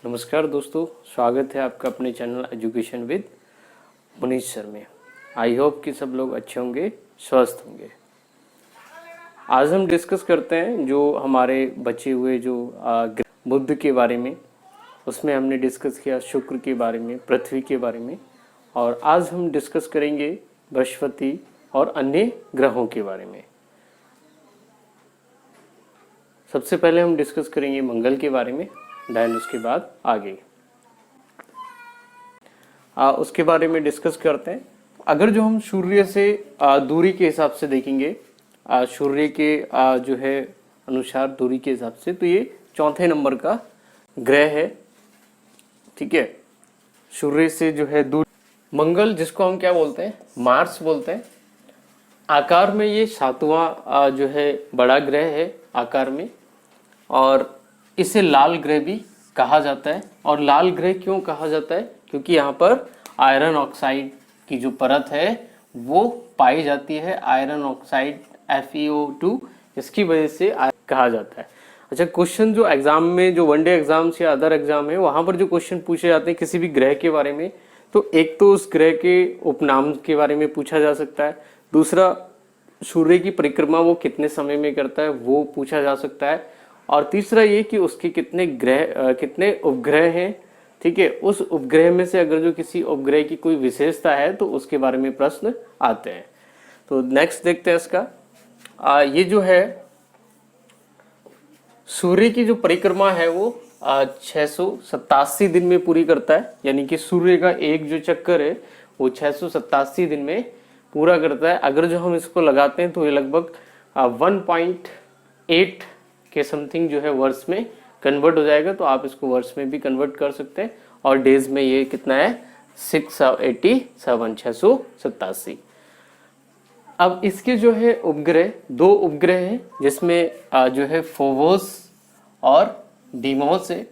नमस्कार दोस्तों, स्वागत है आपका अपने channel education with Manish sir में। आई होप कि सब लोग अच्छे होंगे, स्वस्थ होंगे। आज हम डिस्कस करते हैं जो हमारे बचे हुए जो बुध के बारे में। उसमें हमने डिस्कस किया शुक्र के बारे में, पृथ्वी के बारे में, और आज हम डिस्कस करेंगे बृहस्पति और अन्य ग्रहों के बारे में। सबसे पहले हम डिस्कस करेंगे मंगल के बारे में, देन उसके बाद आगे उसके बारे में डिस्कस करते हैं। अगर जो हम सूर्य से दूरी के हिसाब से देखेंगे, सूर्य के जो है अनुसार दूरी के हिसाब से, तो ये चौथे नंबर का ग्रह है। ठीक है, सूर्य से जो है दूर मंगल, जिसको हम क्या बोलते हैं, मार्स बोलते हैं। आकार में ये सातवां जो है बड़ा ग्रह है आकार में, और इसे लाल ग्रह भी कहा जाता है। और लाल ग्रह क्यों कहा जाता है? क्योंकि यहाँ पर आयरन ऑक्साइड की जो परत है वो पाई जाती है, आयरन ऑक्साइड FeO2, इसकी वजह से कहा जाता है। अच्छा, क्वेश्चन जो एग्जाम में, जो वनडे एग्जाम्स या अदर एग्जाम है, वहाँ पर जो क्वेश्चन पूछे जाते हैं किसी भी ग्रह के बारे में, तो एक तो उस ग्रह के उपनाम के बारे में पूछा जा सकता है, दूसरा सूर्य की परिक्रमा वो कितने समय में करता है वो पूछा जा सकता है, और तीसरा ये कि उसके कितने उपग्रह हैं। ठीक है, उस उपग्रह में से अगर जो किसी उपग्रह की कोई विशेषता है तो उसके बारे में प्रश्न आते हैं। तो नेक्स्ट देखते हैं इसका। ये जो है सूर्य की जो परिक्रमा है वो 687 दिन में पूरी करता है, यानी कि सूर्य का एक जो चक्कर है वो 687 दिन में पूरा करता है। अगर जो हम इसको लगाते हैं तो ये लगभग 1.8 के समथिंग जो है वर्ष में कन्वर्ट हो जाएगा। तो आप इसको वर्ष में भी कन्वर्ट कर सकते हैं, और डेज में ये कितना है, 687। अब इसके जो है उपग्रह, दो उपग्रह हैं, जिसमें जो है फोबोस और डीमोस है।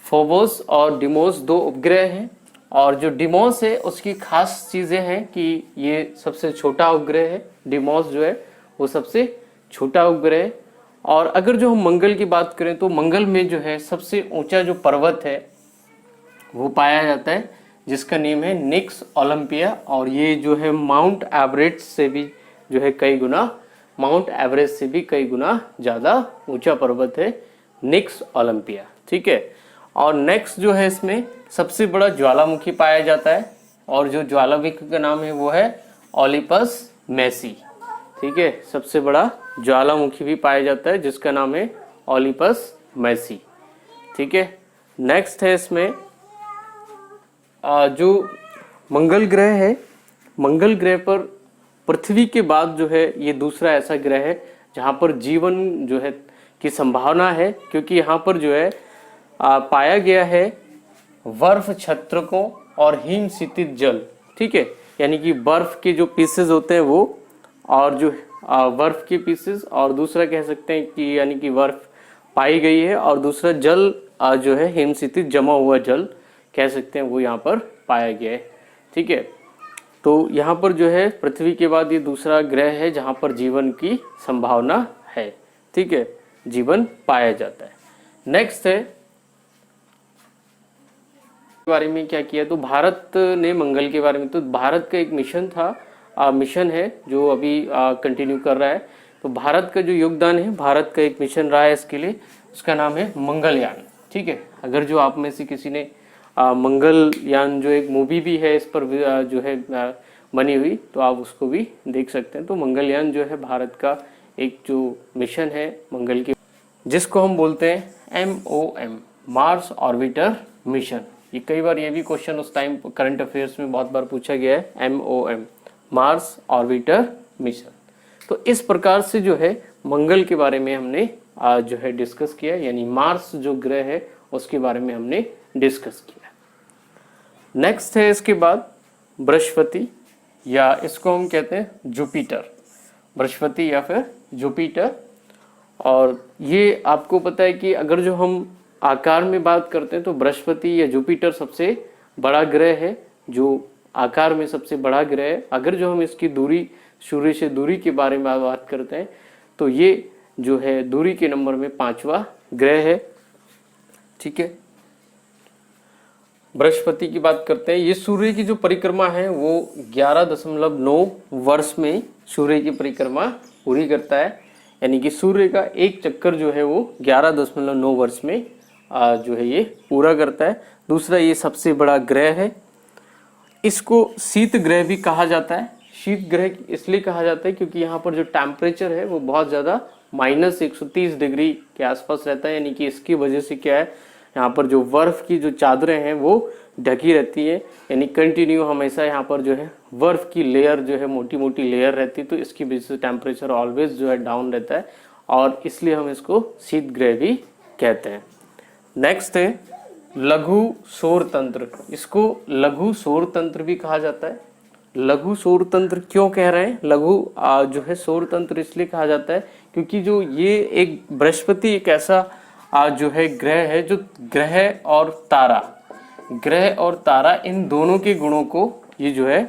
फोबोस और डीमोस दो उपग्रह हैं, और जो डीमोस है उसकी खास चीजें हैं कि ये सबसे छोटा उपग्रह है। डीमोस जो है वो सबसे छोटा उपग्रह है। और अगर जो हम मंगल की बात करें तो मंगल में जो है सबसे ऊंचा जो पर्वत है वो पाया जाता है, जिसका नेम है निक्स ओलंपिया। और ये जो है माउंट एवरेस्ट से भी जो है कई गुना ज़्यादा ऊंचा पर्वत है निक्स ओलंपिया। ठीक है, और नेक्स्ट जो है इसमें सबसे बड़ा ज्वालामुखी पाया जाता है, और जो ज्वालामुखी का नाम है वो है ओलिपस मेसी। ठीक है, सबसे बड़ा ज्वालामुखी भी पाया जाता है जिसका नाम है ओलिपस मेसी। ठीक है, नेक्स्ट है इसमें जो मंगल ग्रह है, मंगल ग्रह पर पृथ्वी के बाद जो है ये दूसरा ऐसा ग्रह है जहाँ पर जीवन जो है की संभावना है, क्योंकि यहाँ पर जो है पाया गया है बर्फ छत्रकों और हिम क्षितिज जल। ठीक है, यानी कि बर्फ के जो पीसेस होते हैं वो, और जो बर्फ के पीसेस, और दूसरा कह सकते हैं कि यानी कि बर्फ पाई गई है, और दूसरा जल जो है हिम क्षितिज जमा हुआ जल कह सकते हैं वो यहाँ पर पाया गया है। ठीक है, तो यहाँ पर जो है पृथ्वी के बाद ये दूसरा ग्रह है जहाँ पर जीवन की संभावना है। ठीक है, जीवन पाया जाता है। नेक्स्ट है बारे में क्या किया, तो भारत ने मंगल के बारे में, तो भारत का एक मिशन था, मिशन है जो अभी कंटिन्यू कर रहा है। तो भारत का जो योगदान है, भारत का एक मिशन रहा है इसके लिए, उसका नाम है मंगलयान। ठीक है, अगर जो आप में से किसी ने मंगलयान जो एक मूवी भी है इस पर जो है बनी हुई, तो आप उसको भी देख सकते हैं। तो मंगलयान जो है भारत का एक जो मिशन है मंगल की, जिसको हम बोलते हैं MOM, मार्स ऑर्बिटर मिशन। ये कई बार ये भी क्वेश्चन उस टाइम करंट अफेयर्स में बहुत बार पूछा गया है, MOM, मार्स ऑर्बिटर मिशन। तो इस प्रकार से जो है मंगल के बारे में हमने आज जो है डिस्कस किया, यानी मार्स जो ग्रह है उसके बारे में हमने डिस्कस किया। नेक्स्ट है इसके बाद बृहस्पति, या इसको हम कहते हैं जुपिटर, बृहस्पति या फिर जुपिटर। और ये आपको पता है कि अगर जो हम आकार में बात करते हैं तो बृहस्पति या जुपिटर सबसे बड़ा ग्रह है, जो आकार में सबसे बड़ा ग्रह है। अगर जो हम इसकी दूरी, सूर्य से दूरी के बारे में बात करते हैं तो ये जो है दूरी के नंबर में 5वां ग्रह है। ठीक है, बृहस्पति की बात करते हैं। ये सूर्य की जो परिक्रमा है वो 11.9 वर्ष में सूर्य की परिक्रमा पूरी करता है, यानी कि सूर्य का एक चक्कर जो है वो 11.9 वर्ष में जो है ये पूरा करता है। दूसरा, ये सबसे बड़ा ग्रह है, इसको शीत ग्रह भी कहा जाता है। शीत ग्रह इसलिए कहा जाता है क्योंकि यहाँ पर जो टेम्परेचर है वो बहुत ज़्यादा -130 डिग्री के आसपास रहता है, यानी कि इसकी वजह से क्या है, यहाँ पर जो बर्फ की जो चादरें हैं वो ढकी रहती है, यानी कंटिन्यू हमेशा यहाँ पर जो है बर्फ की लेयर जो है मोटी मोटी लेयर रहती है, तो इसकी वजह से टेम्परेचर ऑलवेज जो है डाउन रहता है और इसलिए हम इसको शीत ग्रह भी कहते हैं। नेक्स्ट है लघु सौर तंत्र, इसको लघु सौर तंत्र भी कहा जाता है। लघु सौर तंत्र क्यों कह रहे हैं? लघु जो है सौर तंत्र इसलिए कहा जाता है क्योंकि जो ये एक बृहस्पति एक ऐसा जो है ग्रह है जो ग्रह और तारा इन दोनों के गुणों को ये जो है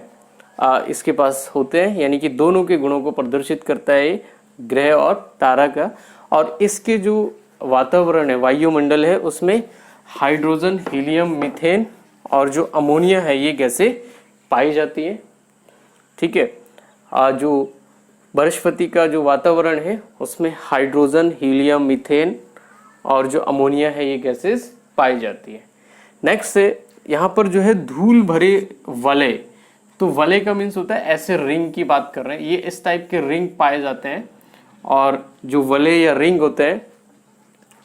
इसके पास होते हैं, यानी कि दोनों के गुणों को प्रदर्शित करता है ये ग्रह और तारा का। और इसके जो वातावरण है, वायुमंडल है, उसमें हाइड्रोजन, हीलियम, मीथेन और जो अमोनिया है ये गैसें पाई जाती है। ठीक है, जो बृहस्पति का जो वातावरण है उसमें हाइड्रोजन, हीलियम, मीथेन और जो अमोनिया है ये गैसेस पाई जाती है। नेक्स्ट है यहाँ पर जो है धूल भरे वलय, तो वलय का मीन्स होता है ऐसे रिंग की बात कर रहे हैं, ये इस टाइप के रिंग पाए जाते हैं। और जो वलय या रिंग होते हैं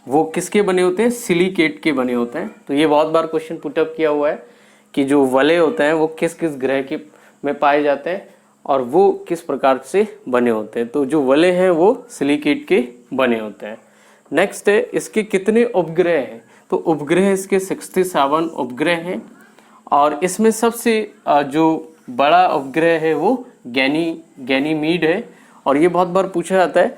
वो किसके बने होते हैं? सिलिकेट के बने होते हैं। तो ये बहुत बार क्वेश्चन पुटअप किया हुआ है कि जो वलय होते हैं वो किस किस ग्रह के में पाए जाते हैं और वो किस प्रकार से बने होते हैं। तो जो वलय हैं वो सिलिकेट के बने होते हैं। नेक्स्ट है इसके कितने उपग्रह हैं? तो उपग्रह इसके 67 उपग्रह हैं और इसमें सबसे जो बड़ा उपग्रह है वो गैनीमीड है और ये बहुत बार पूछा जाता है।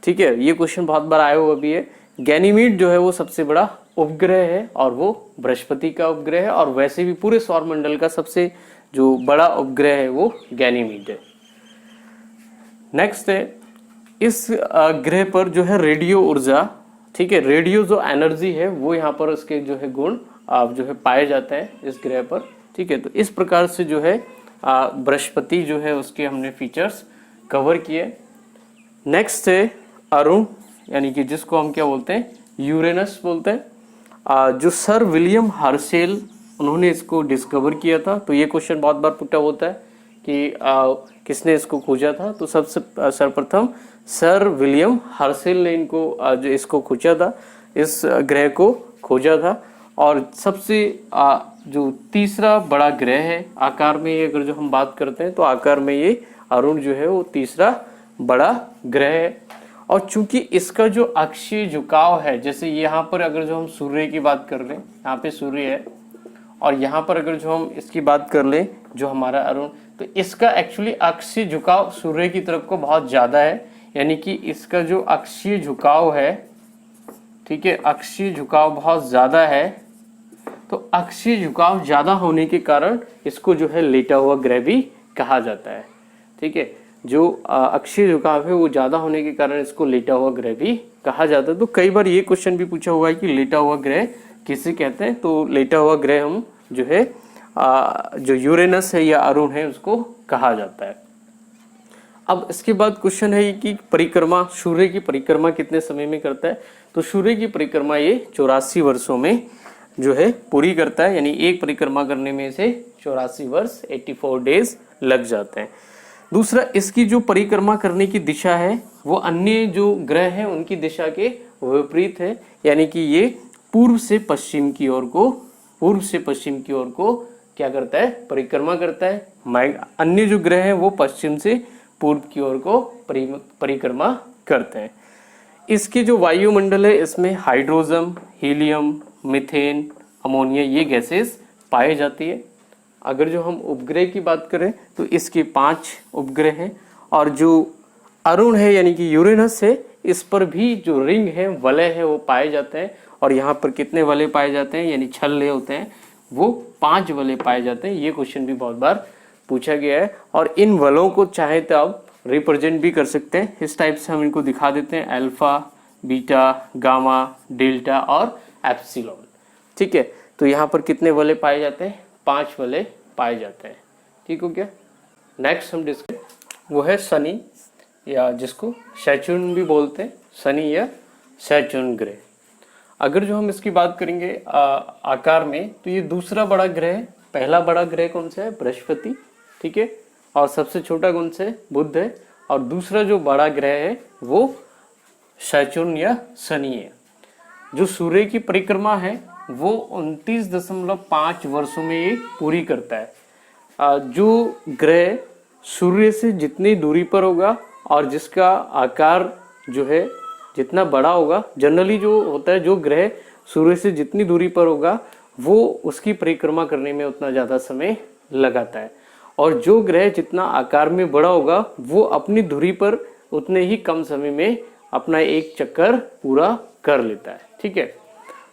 ठीक है, ये क्वेश्चन बहुत बार आया हुआ भी है। गैनीमीड जो है वो सबसे बड़ा उपग्रह है और वो बृहस्पति का उपग्रह है और वैसे भी पूरे सौरमंडल का सबसे जो बड़ा उपग्रह है वो गैनीमीड है। नेक्स्ट है इस ग्रह पर जो है रेडियो ऊर्जा, ठीक है, रेडियो जो एनर्जी है वो यहाँ पर उसके जो है गुण जो है पाए जाते हैं इस ग्रह पर। ठीक है, तो इस प्रकार से जो है बृहस्पति जो है उसके हमने फीचर्स कवर किए। नेक्स्ट है अरुण, यानी कि जिसको हम क्या बोलते हैं? यूरेनस बोलते हैं। जो सर विलियम हर्शेल उन्होंने इसको डिस्कवर किया था। तो ये क्वेश्चन बहुत बार पुट होता है कि किसने इसको खोजा था? तो सबसे सर्वप्रथम सर विलियम हर्शेल ने इनको जो इसको खोजा था, इस ग्रह को खोजा था। और सबसे जो तीसरा बड़ा ग्रह है आकार में, ये अगर जो हम बात करते हैं तो आकार में ये अरुण जो है वो तीसरा बड़ा ग्रह है। और चूंकि इसका जो अक्षीय झुकाव है, जैसे यहाँ पर अगर जो हम सूर्य की बात कर लें, यहाँ पे सूर्य है और यहाँ पर अगर जो हम इसकी बात कर लें जो हमारा अरुण, तो इसका एक्चुअली अक्षीय झुकाव सूर्य की तरफ को बहुत ज़्यादा है, यानी कि इसका जो अक्षीय झुकाव है, ठीक है, अक्षीय झुकाव बहुत ज़्यादा है। तो अक्षीय झुकाव ज़्यादा होने के कारण इसको जो है लेटा हुआ ग्रह भी कहा जाता है। ठीक है, जो अक्षीय झुकाव है वो ज़्यादा होने के कारण इसको लेटा हुआ ग्रह भी कहा जाता है। तो कई बार ये क्वेश्चन भी पूछा हुआ है कि लेटा हुआ ग्रह किसे कहते हैं? तो लेटा हुआ ग्रह हम जो है जो यूरेनस है या अरुण है उसको कहा जाता है। अब इसके बाद क्वेश्चन है कि परिक्रमा, सूर्य की परिक्रमा कितने समय में करता है? तो सूर्य की परिक्रमा ये 84 वर्षों में जो है पूरी करता है, यानी एक परिक्रमा करने में इसे 84 वर्ष 84 डेज लग जाते हैं। दूसरा, इसकी जो परिक्रमा करने की दिशा है वो अन्य जो ग्रह हैं उनकी दिशा के विपरीत है, यानी कि ये पूर्व से पश्चिम की ओर को क्या करता है? परिक्रमा करता है। अन्य जो ग्रह हैं वो पश्चिम से पूर्व की ओर को परिक्रमा करते हैं। इसके जो वायुमंडल है इसमें हाइड्रोजन, हीलियम, मीथेन, अमोनिया ये गैसेस पाई जाती है। अगर जो हम उपग्रह की बात करें तो इसके 5 उपग्रह हैं और जो अरुण है यानी कि यूरेनस है, इस पर भी जो रिंग है, वलय है, वो पाए जाते हैं। और यहाँ पर कितने वलय पाए जाते हैं, यानी छल्ले होते हैं, वो 5 वलय पाए जाते हैं। ये क्वेश्चन भी बहुत बार पूछा गया है और इन वलों को चाहे तो आप रिप्रेजेंट भी कर सकते हैं। इस टाइप से हम इनको दिखा देते हैं, अल्फा, बीटा, गामा, डेल्टा और एप्सिलॉन। ठीक है, तो यहाँ पर कितने वलय पाए जाते हैं? 5 वलय पाए जाते हैं। ठीक हो गया। नेक्स्ट हम डिस्कस वो है शनि, या जिसको सैटर्न भी बोलते हैं, शनि या सैटर्न ग्रह। अगर जो हम इसकी बात करेंगे आकार में, तो ये दूसरा बड़ा ग्रह है। पहला बड़ा ग्रह कौन सा है? बृहस्पति, ठीक है। और सबसे छोटा कौन सा है? बुध है। और दूसरा जो बड़ा ग्रह है वो सैटर्न या शनि है। जो सूर्य की परिक्रमा है वो 29.5 वर्षों में ये पूरी करता है। जो ग्रह सूर्य से जितनी दूरी पर होगा और जिसका आकार जो है जितना बड़ा होगा, जनरली जो होता है जो ग्रह सूर्य से जितनी दूरी पर होगा वो उसकी परिक्रमा करने में उतना ज़्यादा समय लगाता है, और जो ग्रह जितना आकार में बड़ा होगा वो अपनी दूरी पर उतने ही कम समय में अपना एक चक्कर पूरा कर लेता है। ठीक है,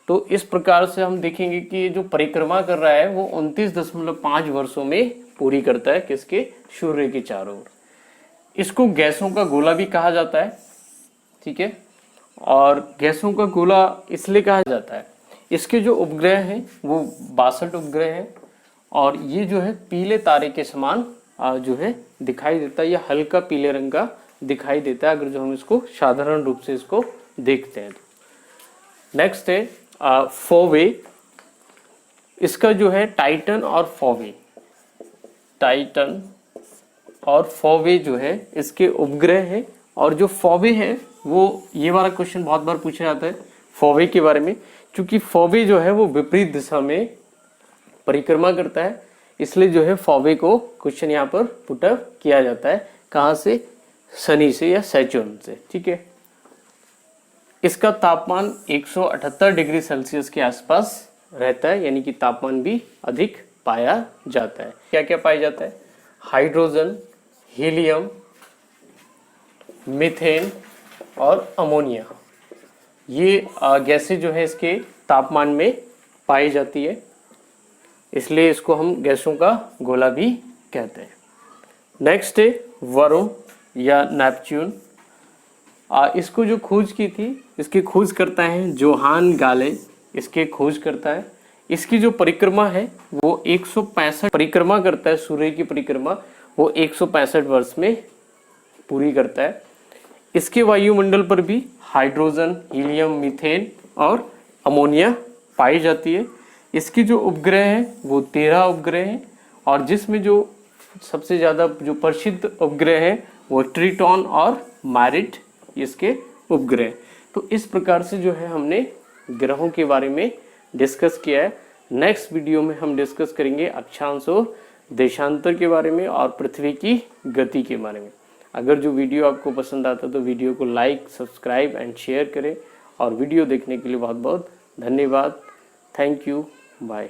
तो इस प्रकार से हम देखेंगे कि ये जो परिक्रमा कर रहा है वो 29.5 वर्षों में पूरी करता है। किसके? सूर्य के चारों ओर। इसको गैसों का गोला भी कहा जाता है। ठीक है, और गैसों का गोला इसलिए कहा जाता है, इसके जो उपग्रह हैं वो 62 उपग्रह हैं, और ये जो है पीले तारे के समान जो है दिखाई देता है, या हल्का पीले रंग का दिखाई देता है अगर जो हम इसको साधारण रूप से इसको देखते हैं। नेक्स्ट है फोवे। इसका जो है टाइटन और फोवे, टाइटन और फोवे जो है इसके उपग्रह है। और जो फोवे है वो, ये वाला क्वेश्चन बहुत बार पूछा जाता है फोवे के बारे में, क्योंकि फोवे जो है वो विपरीत दिशा में परिक्रमा करता है, इसलिए जो है फोवे को क्वेश्चन यहाँ पर पुटअप किया जाता है। कहाँ से? शनि से या सैटर्न से। ठीक है, इसका तापमान 178 डिग्री सेल्सियस के आसपास रहता है, यानी कि तापमान भी अधिक पाया जाता है। क्या क्या पाया जाता है? हाइड्रोजन, हीलियम, मीथेन और अमोनिया। ये गैसें जो है इसके तापमान में पाई जाती है, इसलिए इसको हम गैसों का गोला भी कहते हैं। नेक्स्ट है वरुण या नेपच्यून। इसको जो खोज की थी, इसकी खोज करता है जोहान गाले, इसके खोज करता है। इसकी जो परिक्रमा है वो 165 परिक्रमा करता है, सूर्य की परिक्रमा वो 165 वर्ष में पूरी करता है। इसके वायुमंडल पर भी हाइड्रोजन, हीलियम, मीथेन और अमोनिया पाई जाती है। इसके जो उपग्रह हैं वो 13 उपग्रह हैं, और जिसमें जो सबसे ज़्यादा जो प्रसिद्ध उपग्रह हैं वो ट्रिटॉन और मैरिट इसके उपग्रह। तो इस प्रकार से जो है हमने ग्रहों के बारे में डिस्कस किया है। नेक्स्ट वीडियो में हम डिस्कस करेंगे अक्षांश और देशांतर के बारे में और पृथ्वी की गति के बारे में। अगर जो वीडियो आपको पसंद आता तो वीडियो को लाइक, सब्सक्राइब एंड शेयर करें, और वीडियो देखने के लिए बहुत बहुत धन्यवाद। Thank you, bye.